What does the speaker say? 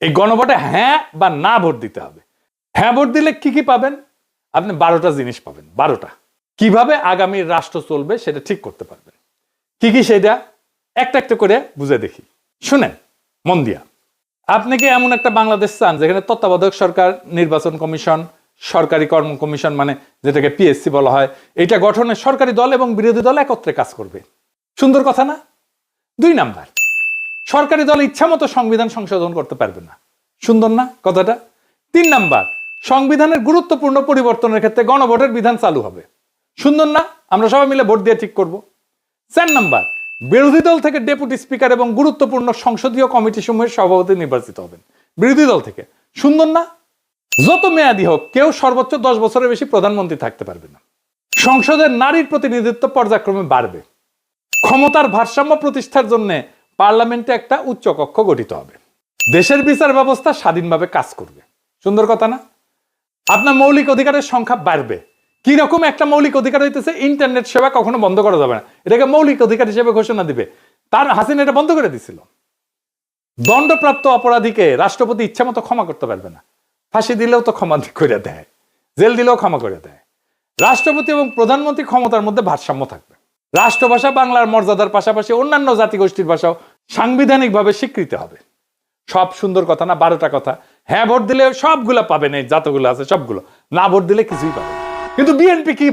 এই গণভোটে হ্যাঁ বা না ভোট দিতে হবে। হ্যাঁ ভোট দিলে কি কি পাবেন? আপনি 12টা জিনিস পাবেন। 12টা কিভাবে আগামী রাষ্ট্র চলবে সেটা ঠিক করতে পারবেন। কি কি সেটা একটা একটা করে বুঝে দেখি, শুনেন মন দিয়া। আপনি কি এমন একটা বাংলাদেশ চান যেখানে তত্ত্বাবধায়ক সরকার, নির্বাচন কমিশন, সরকারি কর্ম কমিশন মানে যেটাকে পিএসসি বলা হয়, এটা গঠনে সরকারি দল এবং বিরোধী দল একত্রে কাজ করবে? সুন্দর কথা না? 2 নাম্বার, সরকারি দল ইচ্ছা মতো সংবিধান সংশোধন করতে পারবে না। সুন্দর না কথাটা? 3 নাম্বার, সংবিধানের গুরুত্বপূর্ণ পরিবর্তনের ক্ষেত্রে গণভোটের বিধান চালু হবে। সুন্দর না? আমরা সবাই মিলে ভোট দিয়ে ঠিক করব। 4 নাম্বার, বিরোধী দল থেকে ডেপুটি স্পিকার এবং গুরুত্বপূর্ণ সংসদীয় কমিটি সমূহের সভাপতি নির্বাচিত হবেন বিরোধী দল থেকে। সুন্দর না? যত মেয়াদী হোক কেউ সর্বোচ্চ 10 বছরের বেশি প্রধানমন্ত্রী থাকতে পারবে না। সংসদের নারীর প্রতিনিধিত্ব পর্যায়ক্রমে বাড়বে। ক্ষমতার ভারসাম্য প্রতিষ্ঠার জন্য পার্লামেন্টে একটা উচ্চ কক্ষ গঠিত হবে। দেশের বিচার ব্যবস্থা স্বাধীনভাবে কাজ করবে। সুন্দর কথা না? আপনার মৌলিক অধিকারের সংখ্যা বাড়বে। কি রকম একটা মৌলিক অধিকার হইতেছে, ইন্টারনেট সেবা কখনো বন্ধ করা যাবে না, এটাকে মৌলিক অধিকার হিসেবে ঘোষণা দিবে। তার হাসিনা এটা বন্ধ করে দিছিল। দণ্ডপ্রাপ্ত অপরাধীকে রাষ্ট্রপতি ইচ্ছা মতো ক্ষমা করতে পারবে না। ফাঁসি দিলেও তো ক্ষমা করে দেয়, জেল দিলেও ক্ষমা করে দেয়। রাষ্ট্রপতি এবং প্রধানমন্ত্রী ক্ষমতার মধ্যে ভারসাম্য থাকবে। রাষ্ট্রভাষা বাংলার মর্যাদার পাশাপাশি অন্যান্য জাতিগোষ্ঠীর ভাষাও সাংবিধানিকভাবে স্বীকৃতি হবে। সব সুন্দর কথা না? 12টা কথা। হ্যাঁ ভোট দিলে সবগুলা পাবেন, এই যতগুলো আছে সবগুলো। না ভোট দিলে কিছুই পাবেন। কিন্তু বিএনপি কি